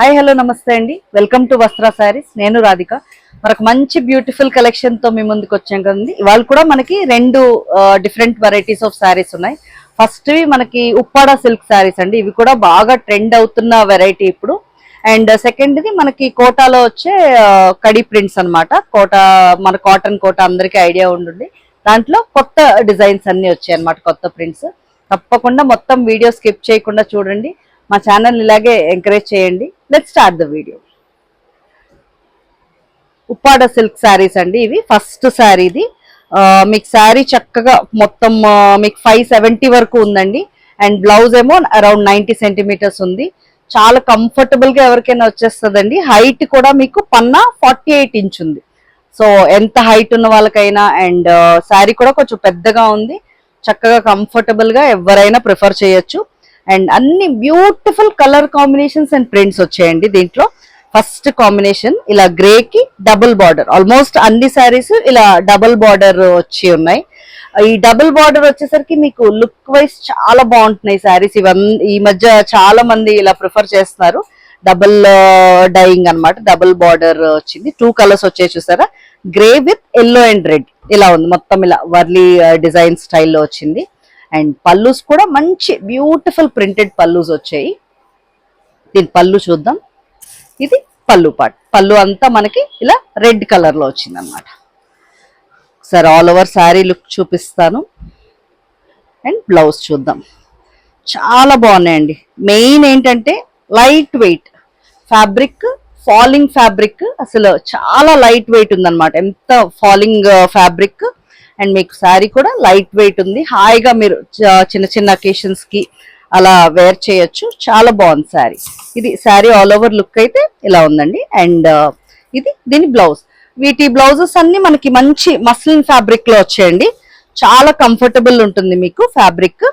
Hi hello నమస్తే అండి. Welcome to వస్త్ర శారీస్. నేను రాధిక. మనకు మంచి బ్యూటిఫుల్ కలెక్షన్ తో మీ ముందుకు వచ్చాం కదండి. ఇవాళ కూడా మనకి రెండు డిఫరెంట్ వెరైటీస్ ఆఫ్ శారీస్ ఉన్నాయి. ఫస్ట్ మనకి ఉప్పాడ సిల్క్ శారీస్ అండి. ఇవి కూడా బాగా ట్రెండ్ అవుతున్న వెరైటీ ఇప్పుడు. అండ్ సెకండ్ ది మనకి కోటాలో వచ్చే కడి ప్రింట్స్ అన్నమాట. కోటా మన కాటన్ కోట అందరికీ ఐడియా ఉండండి. దాంట్లో కొత్త డిజైన్స్ అన్ని వచ్చాయి అన్నమాట, కొత్త ప్రింట్స్. తప్పకుండా మొత్తం వీడియో స్కిప్ చేయకుండా చూడండి. మా ఛానల్ ఇలాగే ఎంకరేజ్ చేయండి. Let's start the video. Uppada silk saris అండి. ఇవి ఫస్ట్ శారీది. మీకు శారీ చక్కగా మొత్తం మీకు 570 వరకు ఉందండి. అండ్ బ్లౌజ్ ఏమో అరౌండ్ 90 సెంటీమీటర్స్ ఉంది. చాలా కంఫర్టబుల్ గా ఎవరికైనా వచ్చేస్తుందండి. హైట్ కూడా మీకు పన్నా 48 ఇంచ్ ఉంది. సో ఎంత హైట్ ఉన్న వాళ్ళకైనా. అండ్ శారీ కూడా కొంచెం పెద్దగా ఉంది. చక్కగా కంఫర్టబుల్ గా ఎవరైనా ప్రిఫర్ చేయొచ్చు. అండ్ అన్ని beautiful colour combinations and prints వచ్చాయండి దీంట్లో. ఫస్ట్ కాంబినేషన్ ఇలా గ్రే కి డబుల్ బార్డర్. ఆల్మోస్ట్ అన్ని శారీస్ ఇలా డబుల్ బార్డర్ వచ్చి ఉన్నాయి. ఈ డబుల్ బార్డర్ వచ్చేసరికి మీకు లుక్ వైజ్ చాలా బాగుంటున్నాయి శారీస్. ఇవన్నీ ఈ మధ్య చాలా మంది ఇలా ప్రిఫర్ చేస్తున్నారు. డబుల్ డైయింగ్ అన్నమాట. డబుల్ బార్డర్ వచ్చింది. 2 కలర్స్ వచ్చాయి చూసారా, grey with yellow and red. ఇలా ఉంది మొత్తం, ఇలా వర్లీ డిజైన్ స్టైల్లో వచ్చింది. అండ్ పల్లూస్ కూడా మంచి బ్యూటిఫుల్ ప్రింటెడ్ పల్లూస్ వచ్చాయి. దీని పళ్ళు చూద్దాం. ఇది పళ్ళు పార్ట్. పళ్ళు అంతా మనకి ఇలా రెడ్ కలర్ లో వచ్చింది అనమాట. సరే, ఆల్ ఓవర్ శారీ లుక్ చూపిస్తాను. అండ్ బ్లౌజ్ చూద్దాం. చాలా బాగున్నాయండి. మెయిన్ ఏంటంటే light weight fabric, falling fabric. అసలు చాలా లైట్ వెయిట్ ఉందన్నమాట. ఎంత ఫాలింగ్ ఫ్యాబ్రిక్. అండ్ మీకు శారీ కూడా లైట్ వెయిట్ ఉంది. హాయిగా మీరు చిన్న చిన్న అకేషన్స్ కి అలా వేర్ చేయొచ్చు. చాలా బాగుంది శారీ. ఇది శారీ ఆల్ ఓవర్ లుక్ అయితే ఇలా ఉందండి. అండ్ ఇది దీని బ్లౌజ్. వీటి బ్లౌజెస్ అన్ని మనకి మంచి మస్లిన్ ఫ్యాబ్రిక్ లో వచ్చాయండి. చాలా కంఫర్టబుల్ ఉంటుంది మీకు ఫ్యాబ్రిక్.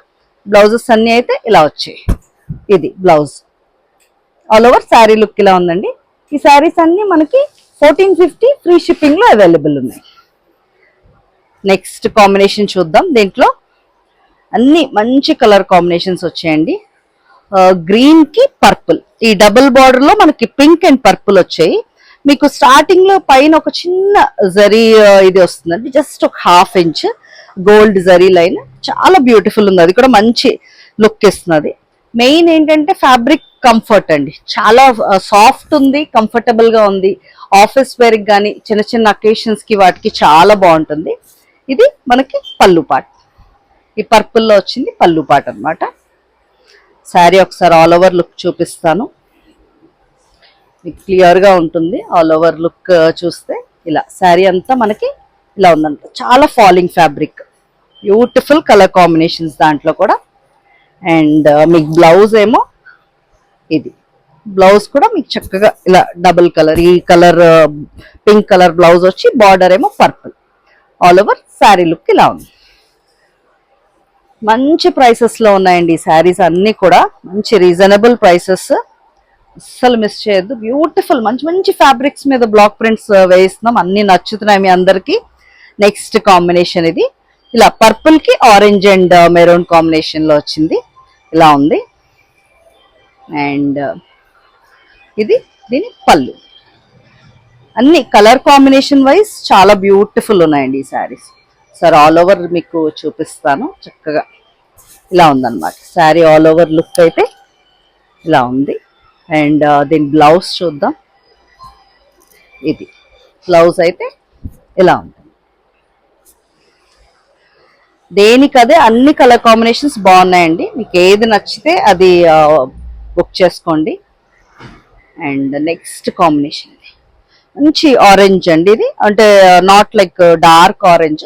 బ్లౌజెస్ అన్ని అయితే ఇలా వచ్చాయి. ఇది blouse. All over sari look ఇలా ఉందండి. ఈ శారీస్ అన్ని మనకి 1450 ఫ్రీ షిప్పింగ్ లో అవైలబుల్ ఉన్నాయి. నెక్స్ట్ కాంబినేషన్ చూద్దాం. దీంట్లో అన్ని మంచి కలర్ కాంబినేషన్స్ వచ్చాయండి. గ్రీన్ కి పర్పుల్. ఈ డబుల్ బార్డర్ లో మనకి పింక్ అండ్ పర్పుల్ వచ్చాయి. మీకు స్టార్టింగ్ లో పైన ఒక చిన్న జరీ ఇది వస్తుందండి, జస్ట్ ఒక 1/2 ఇంచ్ గోల్డ్ జరీ లైన్. చాలా బ్యూటిఫుల్ ఉంది. అది కూడా మంచి లుక్ ఇస్తున్నది. మెయిన్ ఏంటంటే ఫ్యాబ్రిక్ కంఫర్ట్ అండి. చాలా సాఫ్ట్ ఉంది, కంఫర్టబుల్ గా ఉంది. ఆఫీస్ వేర్ కి కానీ చిన్న చిన్న అకేషన్స్ కి వాటికి చాలా బాగుంటుంది. ఇది మనకి పళ్ళు పార్ట్. ఈ పర్పుల్ లో వచ్చింది పళ్ళు పార్ట్ అనమాట. శారీ ఒకసారి ఆల్ ఓవర్ లుక్ చూపిస్తాను. మీకు క్లియర్ గా ఉంటుంది. ఆల్ ఓవర్ లుక్ చూస్తే ఇలా శారీ అంతా మనకి ఇలా ఉందంట. చాలా falling fabric, beautiful colour combinations దాంట్లో కూడా. అండ్ మీకు బ్లౌజ్ ఏమో ఇది. బ్లౌజ్ కూడా మీకు చక్కగా ఇలా డబుల్ కలర్, ఈ కలర్ పింక్ కలర్ బ్లౌజ్ వచ్చి బార్డర్ ఏమో purple. All over sari look ఇలా ఉంది. మంచి ప్రైసెస్ లో ఉన్నాయండి ఈ శారీస్ అన్ని కూడా. మంచి రీజనబుల్ ప్రైసెస్, అస్సలు మిస్ చేయొద్దు. బ్యూటిఫుల్ మంచి మంచి ఫ్యాబ్రిక్స్ మీద బ్లాక్ ప్రింట్స్ వేస్తున్నాం. అన్ని నచ్చుతున్నాయి మీ అందరికి. నెక్స్ట్ కాంబినేషన్ ఇది. ఇలా పర్పుల్ కి ఆరెంజ్ అండ్ మెరూన్ కాంబినేషన్ లో వచ్చింది. ఇలా ఉంది. అండ్ ఇది దీని పళ్ళు. అన్ని కలర్ కాంబినేషన్ వైజ్ చాలా బ్యూటిఫుల్ ఉన్నాయండి ఈ శారీస్. సార్ ఆల్ ఓవర్ మీకు చూపిస్తాను. చక్కగా ఇలా ఉందన్నమాట శారీ. ఆల్ ఓవర్ లుక్ అయితే ఇలా ఉంది. అండ్ దీని బ్లౌజ్ చూద్దాం. ఇది బ్లౌజ్ అయితే ఇలా ఉంది. దేనికదే అన్ని కలర్ కాంబినేషన్స్ బాగున్నాయండి. మీకు ఏది నచ్చితే అది బుక్ చేసుకోండి. అండ్ నెక్స్ట్ కాంబినేషన్ మంచి ఆరెంజ్ అండి. ఇది అంటే నాట్ లైక్ డార్క్ ఆరెంజ్,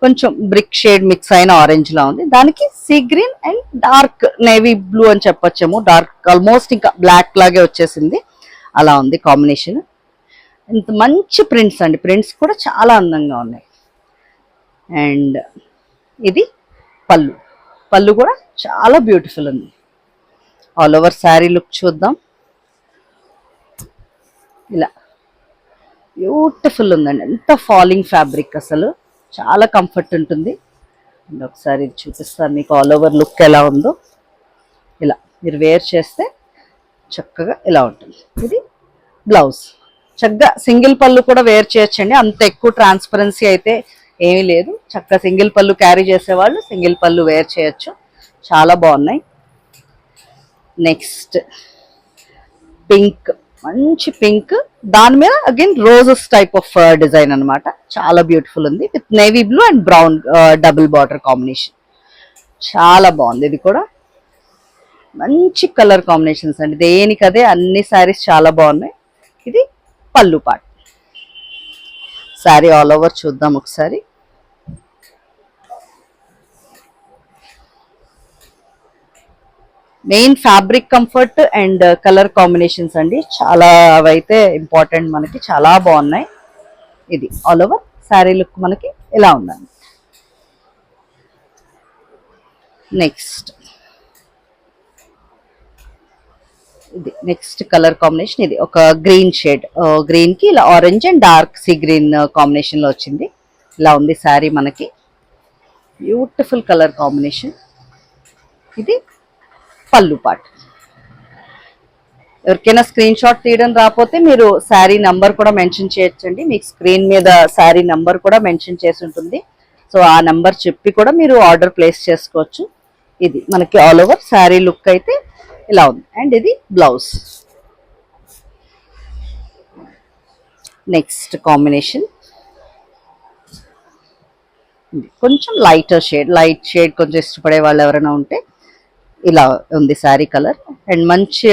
కొంచెం బ్రిక్ షేడ్ మిక్స్ అయిన ఆరెంజ్ లా ఉంది. దానికి sea green and dark navy blue అని చెప్పొచ్చేమో. డార్క్ ఆల్మోస్ట్ ఇంకా బ్లాక్ లాగే వచ్చేసింది. అలా ఉంది కాంబినేషన్. ఇంత మంచి ప్రింట్స్ అండి. ప్రింట్స్ కూడా చాలా అందంగా ఉన్నాయి. అండ్ ఇది పళ్ళు. పళ్ళు కూడా చాలా బ్యూటిఫుల్ ఉంది. ఆల్ ఓవర్ శారీ లుక్ చూద్దాం. ఇలా బ్యూటిఫుల్ ఉందండి. ఎంత ఫాలింగ్ ఫ్యాబ్రిక్, అసలు చాలా కంఫర్ట్ ఉంటుంది. అండ్ ఒకసారి ఇది చూపిస్తాను మీకు ఆల్ ఓవర్ లుక్ ఎలా ఉందో. ఇలా మీరు వేర్ చేస్తే చక్కగా ఇలా ఉంటుంది. ఇది బ్లౌజ్. చక్కగా సింగిల్ పళ్ళు కూడా వేర్ చేయొచ్చండి, అంత ఎక్కువ ట్రాన్స్పరెన్సీ అయితే ఏమీ లేదు. చక్కగా సింగిల్ పళ్ళు క్యారీ చేసేవాళ్ళు సింగిల్ పళ్ళు వేర్ చేయొచ్చు. చాలా బాగున్నాయి. నెక్స్ట్ పింక్, మంచి పింక్, దాని మీద again roses type of design అనమాట. చాలా బ్యూటిఫుల్ ఉంది with navy blue and brown double border combination. చాలా బాగుంది. ఇది కూడా మంచి కలర్ కాంబినేషన్స్ అండి, దేనికదే అన్ని శారీస్ చాలా బాగున్నాయి. ఇది పళ్ళు పార్ట్. శారీ ఆల్ ఓవర్ చూద్దాం ఒకసారి. Main fabric comfort and colour combinations అండి, చాలా అవైతే ఇంపార్టెంట్ మనకి, చాలా బాగున్నాయి. ఇది ఆల్ ఓవర్ శారీ లుక్ మనకి ఇలా ఉందండి. నెక్స్ట్ ఇది నెక్స్ట్ కలర్ కాంబినేషన్. ఇది ఒక గ్రీన్ షేడ్, గ్రీన్ కి ఇలా orange and dark sea green combination లో వచ్చింది. ఇలా ఉంది శారీ మనకి, బ్యూటిఫుల్ కలర్ కాంబినేషన్. ఇది పళ్ళు పార్ట్. ఎవరికైనా స్క్రీన్ షాట్ తీయడం రాకపోతే మీరు శారీ నంబర్ కూడా మెన్షన్ చేయొచ్చండి, మీకు స్క్రీన్ మీద శారీ నంబర్ కూడా మెన్షన్ చేసి ఉంటుంది. సో ఆ నంబర్ చెప్పి కూడా మీరు ఆర్డర్ ప్లేస్ చేసుకోవచ్చు. ఇది మనకి ఆల్ ఓవర్ శారీ లుక్ అయితే ఇలా ఉంది. అండ్ ఇది బ్లౌజ్. నెక్స్ట్ కాంబినేషన్ కొంచెం లైట్ షేడ్ కొంచెం ఇష్టపడే వాళ్ళు ఎవరైనా ఉంటే ఇలా ఉంది శారీ కలర్. అండ్ మంచి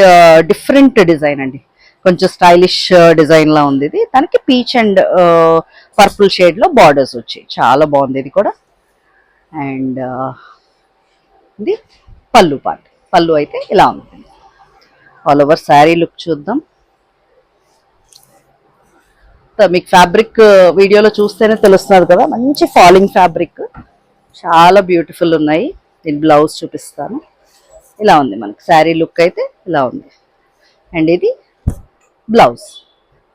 డిఫరెంట్ డిజైన్ అండి, కొంచెం స్టైలిష్ డిజైన్ లా ఉంది. ఇది దానికి పీచ్ అండ్ పర్పుల్ షేడ్ లో బార్డర్స్ వచ్చాయి. చాలా బాగుంది ఇది కూడా. అండ్ ఇది పళ్ళు పార్ట్. పళ్ళు అయితే ఇలా ఉంది. ఆల్ ఓవర్ శారీ లుక్ చూద్దాం. మీకు ఫ్యాబ్రిక్ వీడియోలో చూస్తేనే తెలుస్తున్నారు కదా, మంచి ఫాలింగ్ ఫ్యాబ్రిక్, చాలా బ్యూటిఫుల్ ఉన్నాయి. దీని బ్లౌజ్ చూపిస్తాను. ఇలా ఉంది మనకి శారీ లుక్ అయితే ఇలా ఉంది. అండ్ ఇది బ్లౌజ్.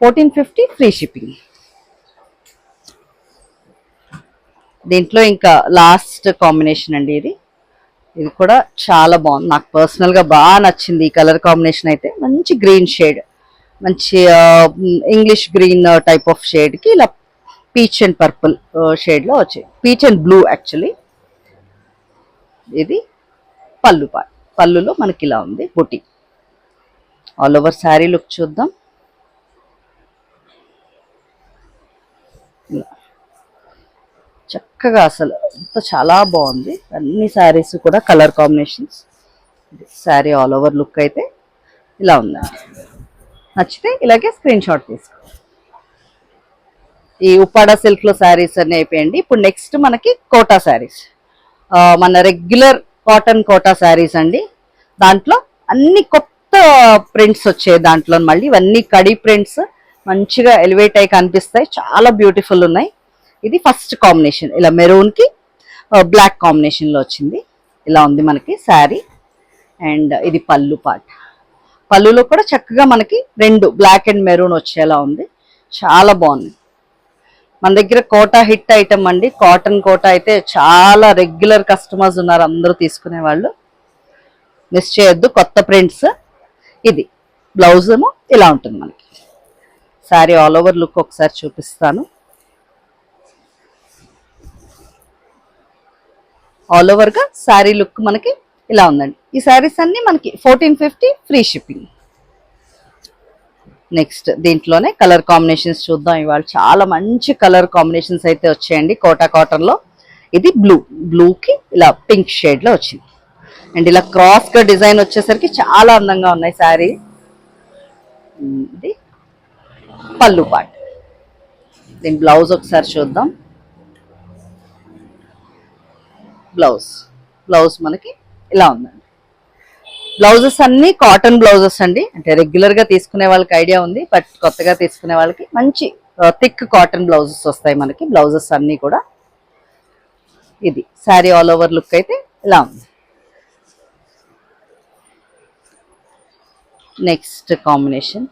1450 free shipping. దీంట్లో ఇంకా లాస్ట్ కాంబినేషన్ అండి ఇది. ఇది కూడా చాలా బాగుంది, నాకు పర్సనల్గా బాగా నచ్చింది ఈ కలర్ కాంబినేషన్ అయితే. మంచి గ్రీన్ షేడ్, మంచి ఇంగ్లీష్ గ్రీన్ టైప్ ఆఫ్ షేడ్కి ఇలా పీచ్ అండ్ పర్పుల్ షేడ్లో వచ్చాయి. Peach and blue actually. ఇది పళ్ళు పార్ట్. పళ్ళులో మనకి ఇలా ఉంది బుటీ. ఆల్ ఓవర్ శారీ లుక్ చూద్దాం. చక్కగా అసలు చాలా బాగుంది. అన్ని శారీస్ కూడా colour combinations. Sari all over look అయితే ఇలా ఉందండి. నచ్చితే ఇలాగే స్క్రీన్ షాట్ తీసుకో. ఈ ఉప్పాడ సిల్క్ లో శారీస్ అన్నీ అయిపోయండి. ఇప్పుడు నెక్స్ట్ మనకి కోటా శారీస్, మన రెగ్యులర్ కాటన్ కోటా శారీస్ అండి. దాంట్లో అన్ని కొత్త ప్రింట్స్ వచ్చాయి దాంట్లో. మళ్ళీ ఇవన్నీ కడీ ప్రింట్స్, మంచిగా ఎలివేట్ అయి కనిపిస్తాయి, చాలా బ్యూటిఫుల్ ఉన్నాయి. ఇది ఫస్ట్ కాంబినేషన్, ఇలా మెరూన్ కి బ్లాక్ కాంబినేషన్ లో వచ్చింది. ఇలా ఉంది మనకి శారీ. అండ్ ఇది పళ్ళు పార్ట్. పళ్ళులో కూడా చక్కగా మనకి రెండు బ్లాక్ అండ్ మెరూన్ వచ్చేలా ఉంది, చాలా బాగుంది. మన దగ్గర కోటా హిట్ ఐటమ్ అండి, కాటన్ కోటా అయితే చాలా రెగ్యులర్ కస్టమర్స్ ఉన్నారు, అందరూ తీసుకునే వాళ్ళు. మిస్ చేయొద్దు, కొత్త ప్రింట్స్. ఇది బ్లౌజ్ ఏమో ఇలా ఉంటుంది మనకి. శారీ ఆల్ ఓవర్ లుక్ ఒకసారి చూపిస్తాను. ఆల్ ఓవర్ గా శారీ లుక్ మనకి ఇలా ఉందండి. ఈ శారీస్ అన్ని మనకి 1450 ఫ్రీ షిప్పింగ్. నెక్స్ట్ దీంట్లోనే కలర్ కాంబినేషన్స్ చూద్దాం. ఇవాళ చాలా మంచి కలర్ కాంబినేషన్స్ అయితే వచ్చాయండి కోటా కాటన్ లో. ఇది బ్లూకి ఇలా పింక్ షేడ్ లో వచ్చింది. అండ్ ఇలా క్రాస్ గా డిజైన్ వచ్చేసరికి చాలా అందంగా ఉన్నాయి శారీ. ఇది పళ్ళు పార్ట్. దీని బ్లౌజ్ ఒకసారి చూద్దాం. బ్లౌజ్ మనకి ఇలా ఉందండి. బ్లౌజెస్ అన్ని కాటన్ బ్లౌజెస్ అండి, అంటే రెగ్యులర్ గా తీసుకునే వాళ్ళకి ఐడియా ఉంది, బట్ కొత్తగా తీసుకునే వాళ్ళకి మంచి థిక్ కాటన్ బ్లౌజెస్ వస్తాయి మనకి. బ్లౌజెస్ అన్ని కూడా. ఇది శారీ ఆల్ ఓవర్ లుక్ అయితే ఇలా ఉంది. నెక్స్ట్ కాంబినేషన్,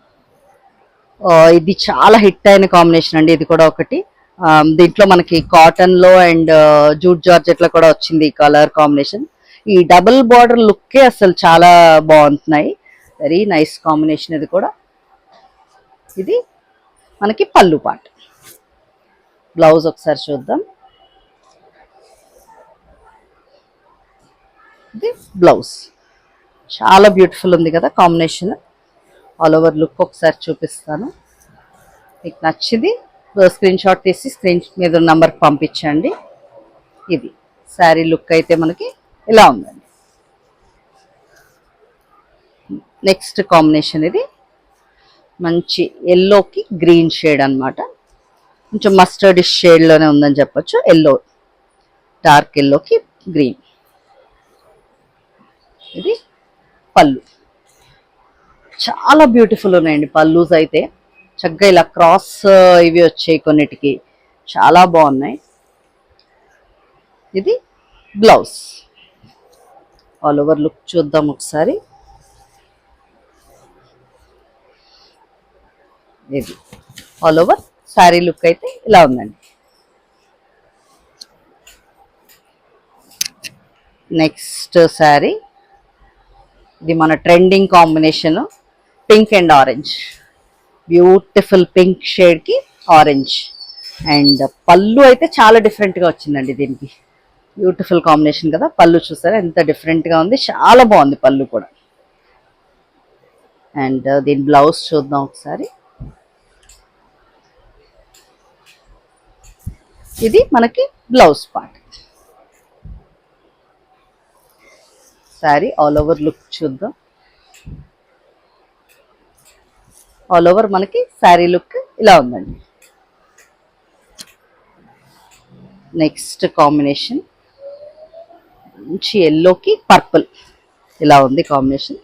ఇది చాలా హిట్ అయిన కాంబినేషన్ అండి. ఇది కూడా ఒకటి. దీంట్లో మనకి కాటన్ లో అండ్ జూట్ జార్జెట్ లో కూడా వచ్చింది ఈ కలర్ కాంబినేషన్. ఈ డబుల్ బార్డర్ లుక్కే అసలు చాలా బాగుంటున్నాయి. వెరీ నైస్ కాంబినేషన్ ఇది కూడా. ఇది మనకి పళ్ళు పార్ట్. బ్లౌజ్ ఒకసారి చూద్దాం. ఇది బ్లౌజ్. చాలా బ్యూటిఫుల్ ఉంది కదా కాంబినేషన్. ఆల్ ఓవర్ లుక్ ఒకసారి చూపిస్తాను. మీకు నచ్చింది స్క్రీన్ షాట్ తీసి స్క్రీన్ మీద నంబర్కి పంపించండి. ఇది శారీ లుక్ అయితే మనకి ఇలా ఉందండి. నెక్స్ట్ కాంబినేషన్ ఇది మంచి ఎల్లోకి గ్రీన్ షేడ్ అన్నమాట. కొంచెం మస్టర్డ్ షేడ్లోనే ఉందని చెప్పొచ్చు. ఎల్లో, డార్క్ ఎల్లోకి గ్రీన్. ఇది పళ్ళు. చాలా బ్యూటిఫుల్ ఉన్నాయండి పళ్ళుస్ అయితే. చక్కగా ఇలా క్రాస్ ఇవి వచ్చాయి కొన్నిటికి, చాలా బాగున్నాయి. ఇది బ్లౌజ్. ఆల్ ఓవర్ లుక్ చూద్దాం ఒకసారి. ఇది ఆల్ ఓవర్ శారీ లుక్ అయితే ఇలా ఉందండి. నెక్స్ట్ శారీ ఇది మన trending combination, pink and orange. Beautiful pink షేడ్కి ఆరెంజ్. అండ్ పళ్ళు అయితే చాలా డిఫరెంట్గా వచ్చిందండి దీనికి. బ్యూటిఫుల్ కాంబినేషన్ కదా. పళ్ళు చూసారా ఎంత డిఫరెంట్గా ఉంది, చాలా బాగుంది పళ్ళు కూడా. అండ్ దీని బ్లౌజ్ చూద్దాం ఒకసారి. ఇది మనకి blouse part. Sari all over look చూద్దాం. ఆల్ ఓవర్ మనకి శారీ లుక్ ఇలా ఉందండి. నెక్స్ట్ కాంబినేషన్ మంచి ఎల్లోకి పర్పుల్ ఇలా ఉంది కాంబినేషన్.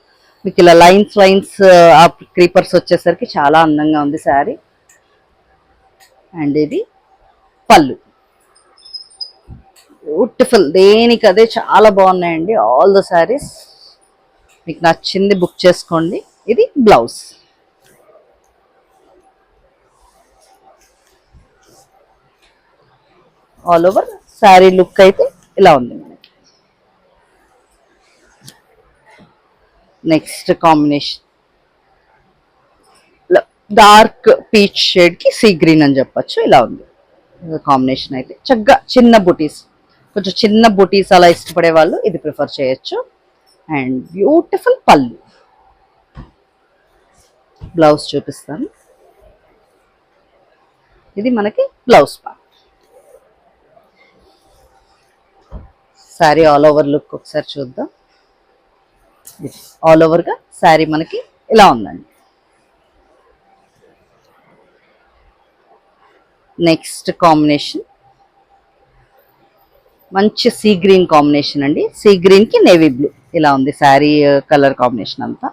మీకు ఇలా లైన్స్ ఆ క్రీపర్స్ వచ్చేసరికి చాలా అందంగా ఉంది శారీ. అండ్ ఇది పళ్ళు. బ్యూటిఫుల్, దేనికి అదే చాలా బాగున్నాయండి ఆల్ ద శారీస్. మీకు నచ్చింది బుక్ చేసుకోండి. ఇది blouse. All over sari look అయితే ఇలా ఉంది మనకి. నెక్స్ట్ కాంబినేషన్ డార్క్ పీచ్ షేడ్కి సీ గ్రీన్ అని చెప్పచ్చు. ఇలా ఉంది కాంబినేషన్ అయితే. చక్కగా చిన్న బుటీస్, కొంచెం చిన్న బుటీస్ అలా ఇష్టపడే వాళ్ళు ఇది ప్రిఫర్ చేయొచ్చు. అండ్ బ్యూటిఫుల్ పళ్ళు. బ్లౌజ్ చూపిస్తాను. ఇది మనకి blouse part. Sari all over look ఒకసారి చూద్దాం. ఆల్ ఓవర్గా శారీ మనకి ఇలా ఉందండి. నెక్స్ట్ కాంబినేషన్ మంచి సీ గ్రీన్ కాంబినేషన్ అండి. సీ గ్రీన్కి నేవీ బ్లూ ఇలా ఉంది శారీ కలర్ కాంబినేషన్ అంతా.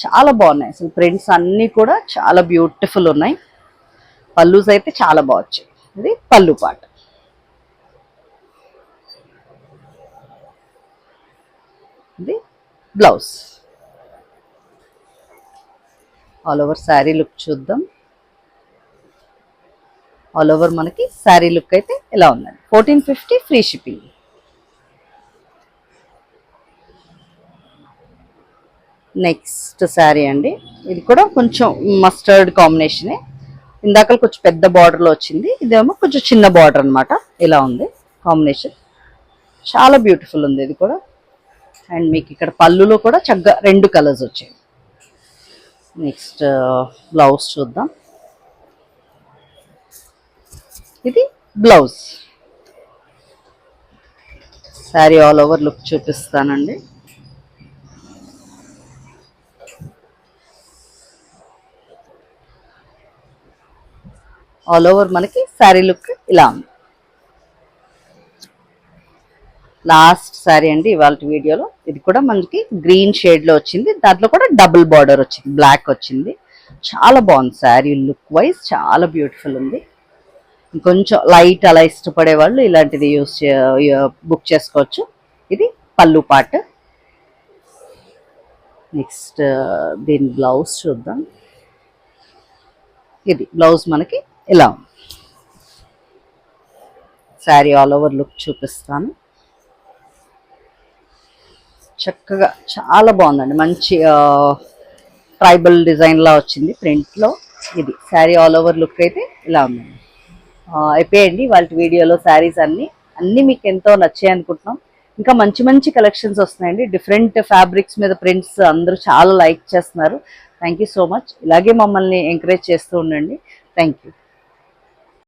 చాలా బాగున్నాయి అసలు. ప్రింట్స్ అన్నీ కూడా చాలా బ్యూటిఫుల్ ఉన్నాయి. పళ్ళుస్ అయితే చాలా బాగున్నాయి. ఇది పళ్ళు పాట. ఇది blouse. All over sari look చూద్దాం. ఆల్ ఓవర్ మనకి శారీ లుక్ అయితే ఇలా ఉందండి. 1450 ఫ్రీ షిప్పింగ్. నెక్స్ట్ శారీ అండి. ఇది కూడా కొంచెం మస్టర్డ్ కాంబినేషనే. ఇందాక కొంచెం పెద్ద బార్డర్లో వచ్చింది, ఇదేమో కొంచెం చిన్న బార్డర్ అనమాట. ఇలా ఉంది కాంబినేషన్. చాలా బ్యూటిఫుల్ ఉంది ఇది కూడా. అండ్ మీకు ఇక్కడ పళ్ళులో కూడా చక్కగా 2 కలర్స్ వచ్చాయి. నెక్స్ట్ బ్లౌజ్ చూద్దాం. ఇది blouse. Sari all over look చూపిస్తానండి. ఆల్ ఓవర్ మనకి శారీ లుక్ ఇలా ఉంది. లాస్ట్ శారీ అండి ఇవాళ వీడియోలో. ఇది కూడా మనకి గ్రీన్ షేడ్లో వచ్చింది, దాంట్లో కూడా డబుల్ బార్డర్ వచ్చింది, బ్లాక్ వచ్చింది. చాలా బాగుంది శారీ లుక్ వైజ్, చాలా బ్యూటిఫుల్ ఉంది. కొంచెం లైట్ అలా ఇష్టపడే వాళ్ళు ఇలాంటిది బుక్ చేసుకోవచ్చు. ఇది పళ్ళు పార్ట్. నెక్స్ట్ దీని బ్లౌజ్ చూద్దాం. ఇది బ్లౌజ్ మనకి ఇలా ఉంది. శారీ ఆల్ ఓవర్ లుక్ చూపిస్తాను. చక్కగా చాలా బాగుందండి. మంచి ట్రైబల్ డిజైన్ లా వచ్చింది ప్రింట్ లో. ఇది శారీ ఆల్ ఓవర్ లుక్ అయితే ఇలా ఉందండి. అయిపోయండి వాళ్ళ వీడియోలో శారీస్ అన్ని మీకు ఎంతో నచ్చాయి అనుకుంటున్నాం. ఇంకా మంచి మంచి కలెక్షన్స్ వస్తున్నాయండి. డిఫరెంట్ ఫ్యాబ్రిక్స్ మీద ప్రింట్స్ అందరూ చాలా లైక్ చేస్తున్నారు. Thank you so much. ఇలాగే మమ్మల్ని ఎంకరేజ్ చేస్తూ ఉండండి. Thank you.